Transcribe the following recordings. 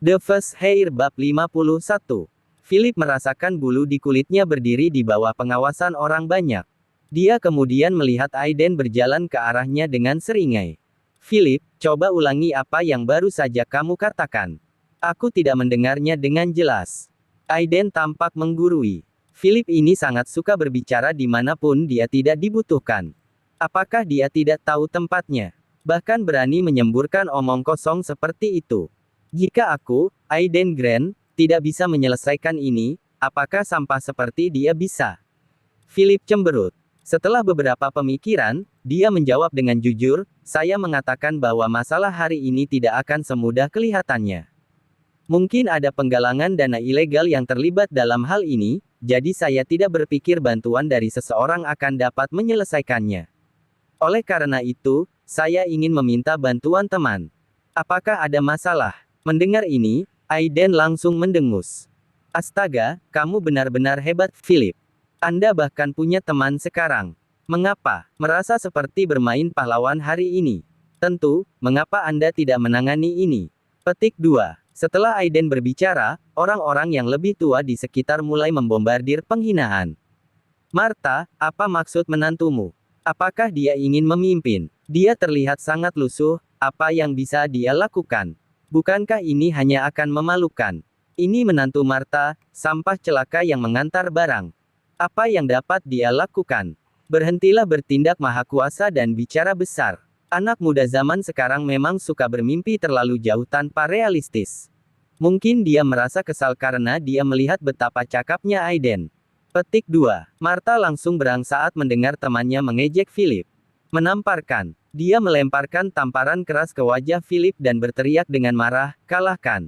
The First Hair bab 51. Philip merasakan bulu di kulitnya berdiri di bawah pengawasan orang banyak. Dia kemudian melihat Aiden berjalan ke arahnya dengan seringai. Philip, coba ulangi apa yang baru saja kamu katakan. Aku tidak mendengarnya dengan jelas. Aiden tampak menggurui. Philip ini sangat suka berbicara dimanapun dia tidak dibutuhkan. Apakah dia tidak tahu tempatnya? Bahkan berani menyemburkan omong kosong seperti itu. Jika aku, Aiden Grant, tidak bisa menyelesaikan ini, apakah sampah seperti dia bisa? Philip cemberut. Setelah beberapa pemikiran, dia menjawab dengan jujur, saya mengatakan bahwa masalah hari ini tidak akan semudah kelihatannya. Mungkin ada penggalangan dana ilegal yang terlibat dalam hal ini, jadi saya tidak berpikir bantuan dari seseorang akan dapat menyelesaikannya. Oleh karena itu, saya ingin meminta bantuan teman. Apakah ada masalah? Mendengar ini, Aiden langsung mendengus. Astaga, kamu benar-benar hebat, Philip. Anda bahkan punya teman sekarang. Mengapa? Merasa seperti bermain pahlawan hari ini. Tentu, mengapa Anda tidak menangani ini? Petik 2. Setelah Aiden berbicara, orang-orang yang lebih tua di sekitar mulai membombardir penghinaan. Martha, apa maksud menantumu? Apakah dia ingin memimpin? Dia terlihat sangat lusuh, apa yang bisa dia lakukan? Bukankah ini hanya akan memalukan? Ini menantu Martha, sampah celaka yang mengantar barang. Apa yang dapat dia lakukan? Berhentilah bertindak maha kuasa dan bicara besar. Anak muda zaman sekarang memang suka bermimpi terlalu jauh tanpa realistis. Mungkin dia merasa kesal karena dia melihat betapa cakapnya Aiden. Petik 2. Martha langsung berang saat mendengar temannya mengejek Philip. Menamparkan. Dia melemparkan tamparan keras ke wajah Philip dan berteriak dengan marah, kalahkan.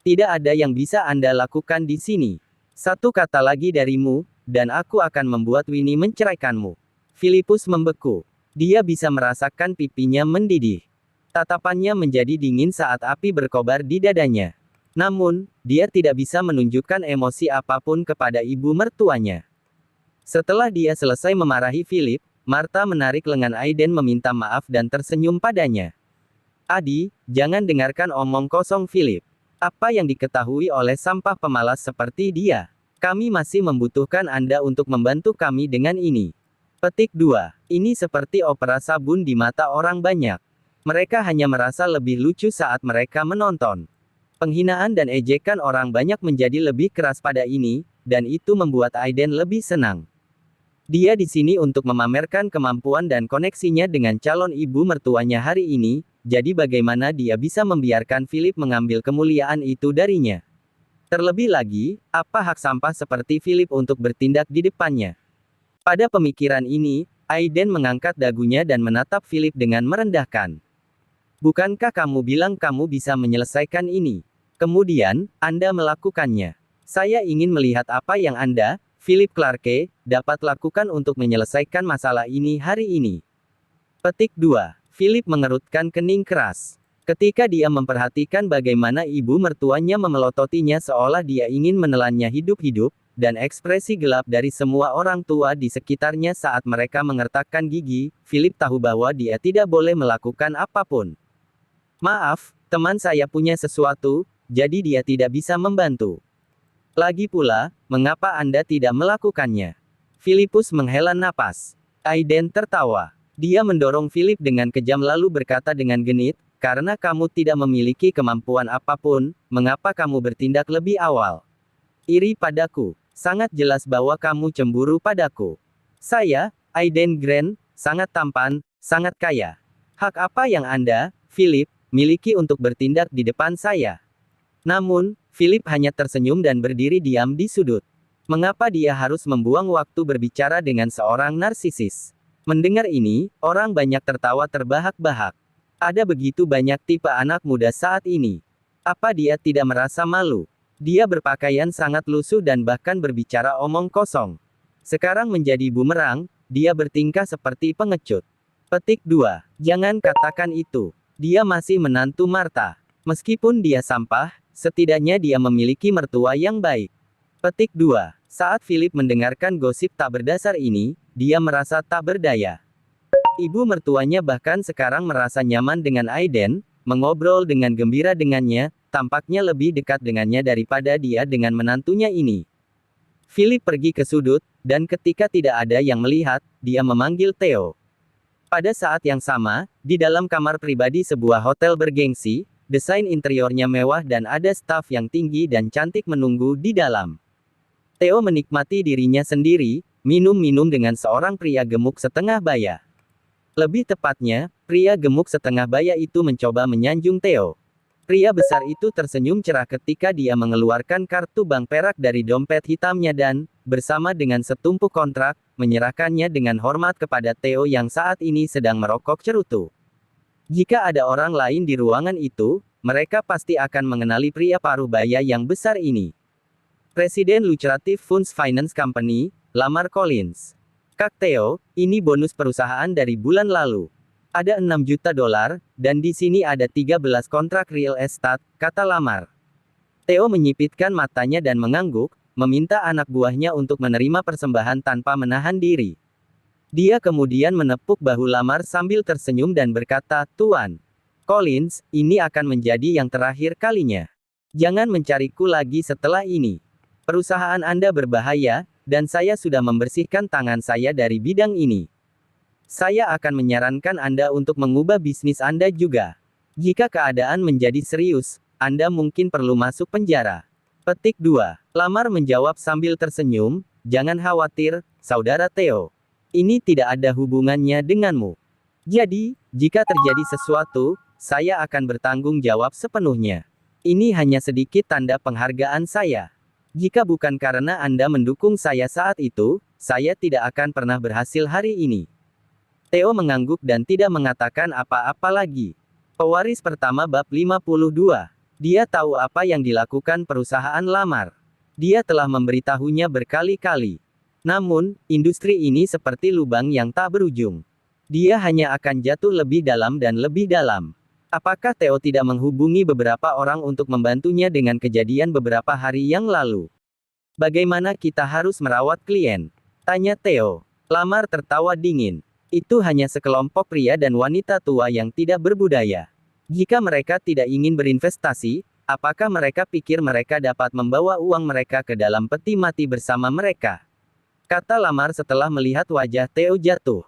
Tidak ada yang bisa Anda lakukan di sini. Satu kata lagi darimu, dan aku akan membuat Winnie menceraikanmu. Philippus membeku. Dia bisa merasakan pipinya mendidih. Tatapannya menjadi dingin saat api berkobar di dadanya. Namun, dia tidak bisa menunjukkan emosi apapun kepada ibu mertuanya. Setelah dia selesai memarahi Philip, Martha menarik lengan Aiden meminta maaf dan tersenyum padanya. Adi, jangan dengarkan omong kosong Philip. Apa yang diketahui oleh sampah pemalas seperti dia? Kami masih membutuhkan Anda untuk membantu kami dengan ini. Petik 2. Ini seperti opera sabun di mata orang banyak. Mereka hanya merasa lebih lucu saat mereka menonton. Penghinaan dan ejekan orang banyak menjadi lebih keras pada ini, dan itu membuat Aiden lebih senang. Dia di sini untuk memamerkan kemampuan dan koneksinya dengan calon ibu mertuanya hari ini, jadi bagaimana dia bisa membiarkan Philip mengambil kemuliaan itu darinya? Terlebih lagi, apa hak sampah seperti Philip untuk bertindak di depannya? Pada pemikiran ini, Aiden mengangkat dagunya dan menatap Philip dengan merendahkan. Bukankah kamu bilang kamu bisa menyelesaikan ini? Kemudian, Anda melakukannya. Saya ingin melihat apa yang Anda, Philip Clarke, dapat lakukan untuk menyelesaikan masalah ini hari ini. Petik 2. Philip mengerutkan kening keras. Ketika dia memperhatikan bagaimana ibu mertuanya memelototinya seolah dia ingin menelannya hidup-hidup, dan ekspresi gelap dari semua orang tua di sekitarnya saat mereka mengertakkan gigi, Philip tahu bahwa dia tidak boleh melakukan apapun. Maaf, teman saya punya sesuatu, jadi dia tidak bisa membantu. Lagi pula, mengapa Anda tidak melakukannya? Philippus menghela napas. Aiden tertawa. Dia mendorong Philip dengan kejam lalu berkata dengan genit, karena kamu tidak memiliki kemampuan apapun, mengapa kamu bertindak lebih awal? Iri padaku. Sangat jelas bahwa kamu cemburu padaku. Saya, Aiden Grant, sangat tampan, sangat kaya. Hak apa yang Anda, Philip, miliki untuk bertindak di depan saya? Namun, Philip hanya tersenyum dan berdiri diam di sudut. Mengapa dia harus membuang waktu berbicara dengan seorang narsisis? Mendengar ini, orang banyak tertawa terbahak-bahak. Ada begitu banyak tipe anak muda saat ini. Apa dia tidak merasa malu? Dia berpakaian sangat lusuh dan bahkan berbicara omong kosong. Sekarang menjadi bumerang, dia bertingkah seperti pengecut. Petik 2. Jangan katakan itu. Dia masih menantu Martha. Meskipun dia sampah, setidaknya dia memiliki mertua yang baik. Petik 2. Saat Philip mendengarkan gosip tak berdasar ini, dia merasa tak berdaya. Ibu mertuanya bahkan sekarang merasa nyaman dengan Aiden, mengobrol dengan gembira dengannya, tampaknya lebih dekat dengannya daripada dia dengan menantunya ini. Philip pergi ke sudut, dan ketika tidak ada yang melihat, dia memanggil Theo. Pada saat yang sama, di dalam kamar pribadi sebuah hotel bergengsi, desain interiornya mewah dan ada staf yang tinggi dan cantik menunggu di dalam. Theo menikmati dirinya sendiri, minum-minum dengan seorang pria gemuk setengah baya. Lebih tepatnya, pria gemuk setengah baya itu mencoba menyanjung Theo. Pria besar itu tersenyum cerah ketika dia mengeluarkan kartu bank perak dari dompet hitamnya dan, bersama dengan setumpuk kontrak, menyerahkannya dengan hormat kepada Theo yang saat ini sedang merokok cerutu. Jika ada orang lain di ruangan itu, mereka pasti akan mengenali pria paruh baya yang besar ini. Presiden Lucrative Funds Finance Company, Lamar Collins. Kak Theo, ini bonus perusahaan dari bulan lalu. Ada 6 juta dolar, dan di sini ada 13 kontrak real estate, kata Lamar. Theo menyipitkan matanya dan mengangguk, meminta anak buahnya untuk menerima persembahan tanpa menahan diri. Dia kemudian menepuk bahu Lamar sambil tersenyum dan berkata, Tuan Collins, ini akan menjadi yang terakhir kalinya. Jangan mencariku lagi setelah ini. Perusahaan Anda berbahaya, dan saya sudah membersihkan tangan saya dari bidang ini. Saya akan menyarankan Anda untuk mengubah bisnis Anda juga. Jika keadaan menjadi serius, Anda mungkin perlu masuk penjara. Petik 2. Lamar menjawab sambil tersenyum, jangan khawatir, Saudara Theo. Ini tidak ada hubungannya denganmu. Jadi, jika terjadi sesuatu, saya akan bertanggung jawab sepenuhnya. Ini hanya sedikit tanda penghargaan saya. Jika bukan karena Anda mendukung saya saat itu, saya tidak akan pernah berhasil hari ini. Theo mengangguk dan tidak mengatakan apa-apa lagi. Pewaris pertama bab 52. Dia tahu apa yang dilakukan perusahaan Lamar. Dia telah memberitahunya berkali-kali. Namun, industri ini seperti lubang yang tak berujung. Dia hanya akan jatuh lebih dalam dan lebih dalam. Apakah Theo tidak menghubungi beberapa orang untuk membantunya dengan kejadian beberapa hari yang lalu? Bagaimana kita harus merawat klien? Tanya Theo. Lamar tertawa dingin. Itu hanya sekelompok pria dan wanita tua yang tidak berbudaya. Jika mereka tidak ingin berinvestasi, apakah mereka pikir mereka dapat membawa uang mereka ke dalam peti mati bersama mereka? Kata Lamar setelah melihat wajah Theo jatuh.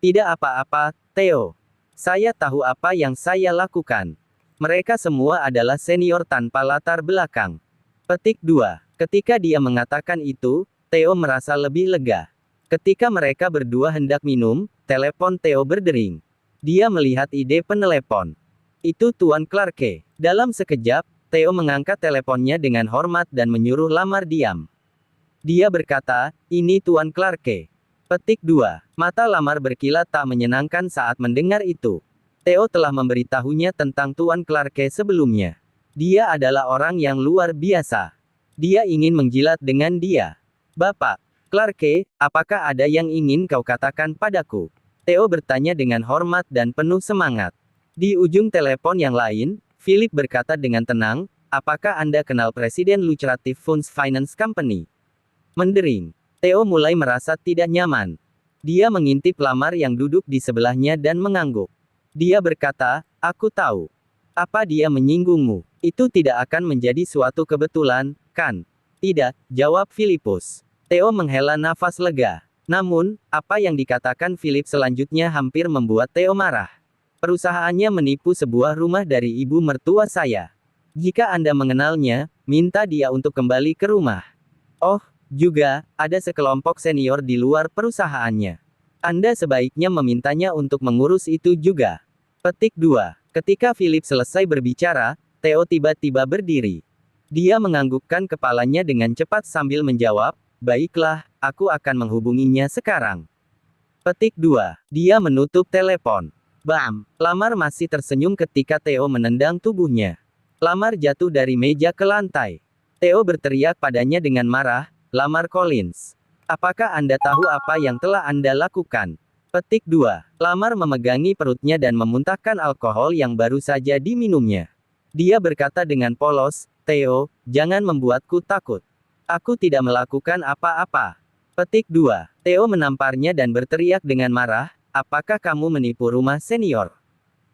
Tidak apa-apa, Theo. Saya tahu apa yang saya lakukan. Mereka semua adalah senior tanpa latar belakang. Petik 2. Ketika dia mengatakan itu, Theo merasa lebih lega. Ketika mereka berdua hendak minum, telepon Theo berdering. Dia melihat ide penelepon. Itu Tuan Clarke. Dalam sekejap, Theo mengangkat teleponnya dengan hormat dan menyuruh Lamar diam. Dia berkata, ini Tuan Clarke. Petik 2. Mata Lamar berkilat tak menyenangkan saat mendengar itu. Theo telah memberitahunya tentang Tuan Clarke sebelumnya. Dia adalah orang yang luar biasa. Dia ingin menjilat dengan dia. Bapak Clarke, apakah ada yang ingin kau katakan padaku? Theo bertanya dengan hormat dan penuh semangat. Di ujung telepon yang lain, Philip berkata dengan tenang, apakah Anda kenal Presiden Lucrative Funds Finance Company? Mendering. Theo mulai merasa tidak nyaman. Dia mengintip Lamar yang duduk di sebelahnya dan mengangguk. Dia berkata, aku tahu. Apa dia menyinggungmu? Itu tidak akan menjadi suatu kebetulan, kan? Tidak, jawab Filipus. Theo menghela nafas lega. Namun, apa yang dikatakan Philip selanjutnya hampir membuat Theo marah. Perusahaannya menipu sebuah rumah dari ibu mertua saya. Jika Anda mengenalnya, minta dia untuk kembali ke rumah. Oh, juga, ada sekelompok senior di luar perusahaannya. Anda sebaiknya memintanya untuk mengurus itu juga. Petik 2. Ketika Philip selesai berbicara, Theo tiba-tiba berdiri. Dia menganggukkan kepalanya dengan cepat sambil menjawab, baiklah, aku akan menghubunginya sekarang. Petik 2. Dia menutup telepon. Bam! Lamar masih tersenyum ketika Theo menendang tubuhnya. Lamar jatuh dari meja ke lantai. Theo berteriak padanya dengan marah, Lamar Collins. Apakah Anda tahu apa yang telah Anda lakukan? Petik 2. Lamar memegangi perutnya dan memuntahkan alkohol yang baru saja diminumnya. Dia berkata dengan polos, Theo, jangan membuatku takut. Aku tidak melakukan apa-apa. Petik 2. Theo menamparnya dan berteriak dengan marah, apakah kamu menipu rumah senior?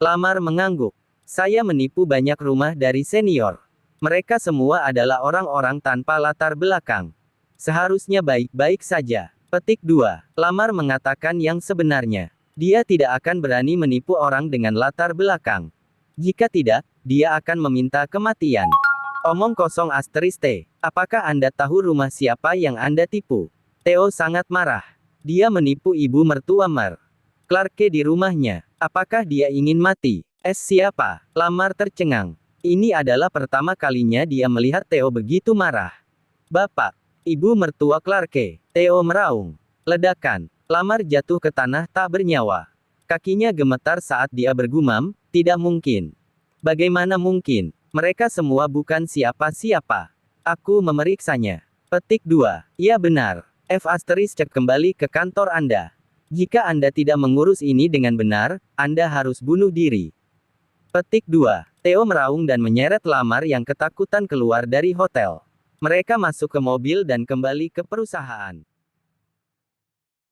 Lamar mengangguk. Saya menipu banyak rumah dari senior. Mereka semua adalah orang-orang tanpa latar belakang. Seharusnya baik-baik saja. Petik 2. Lamar mengatakan yang sebenarnya. Dia tidak akan berani menipu orang dengan latar belakang. Jika tidak, dia akan meminta kematian. Omong kosong asterisk T. Apakah Anda tahu rumah siapa yang Anda tipu? Theo sangat marah. Dia menipu ibu mertua Mar Clarke di rumahnya. Apakah dia ingin mati? Siapa? Lamar tercengang. Ini adalah pertama kalinya dia melihat Theo begitu marah. Bapak, ibu mertua Clarke. Theo meraung. Ledakan. Lamar jatuh ke tanah tak bernyawa. Kakinya gemetar saat dia bergumam, tidak mungkin. Bagaimana mungkin? Mereka semua bukan siapa-siapa. Aku memeriksanya. Petik 2. Ya benar. Cek kembali ke kantor Anda. Jika Anda tidak mengurus ini dengan benar, Anda harus bunuh diri. Petik 2. Theo meraung dan menyeret Lamar yang ketakutan keluar dari hotel. Mereka masuk ke mobil dan kembali ke perusahaan.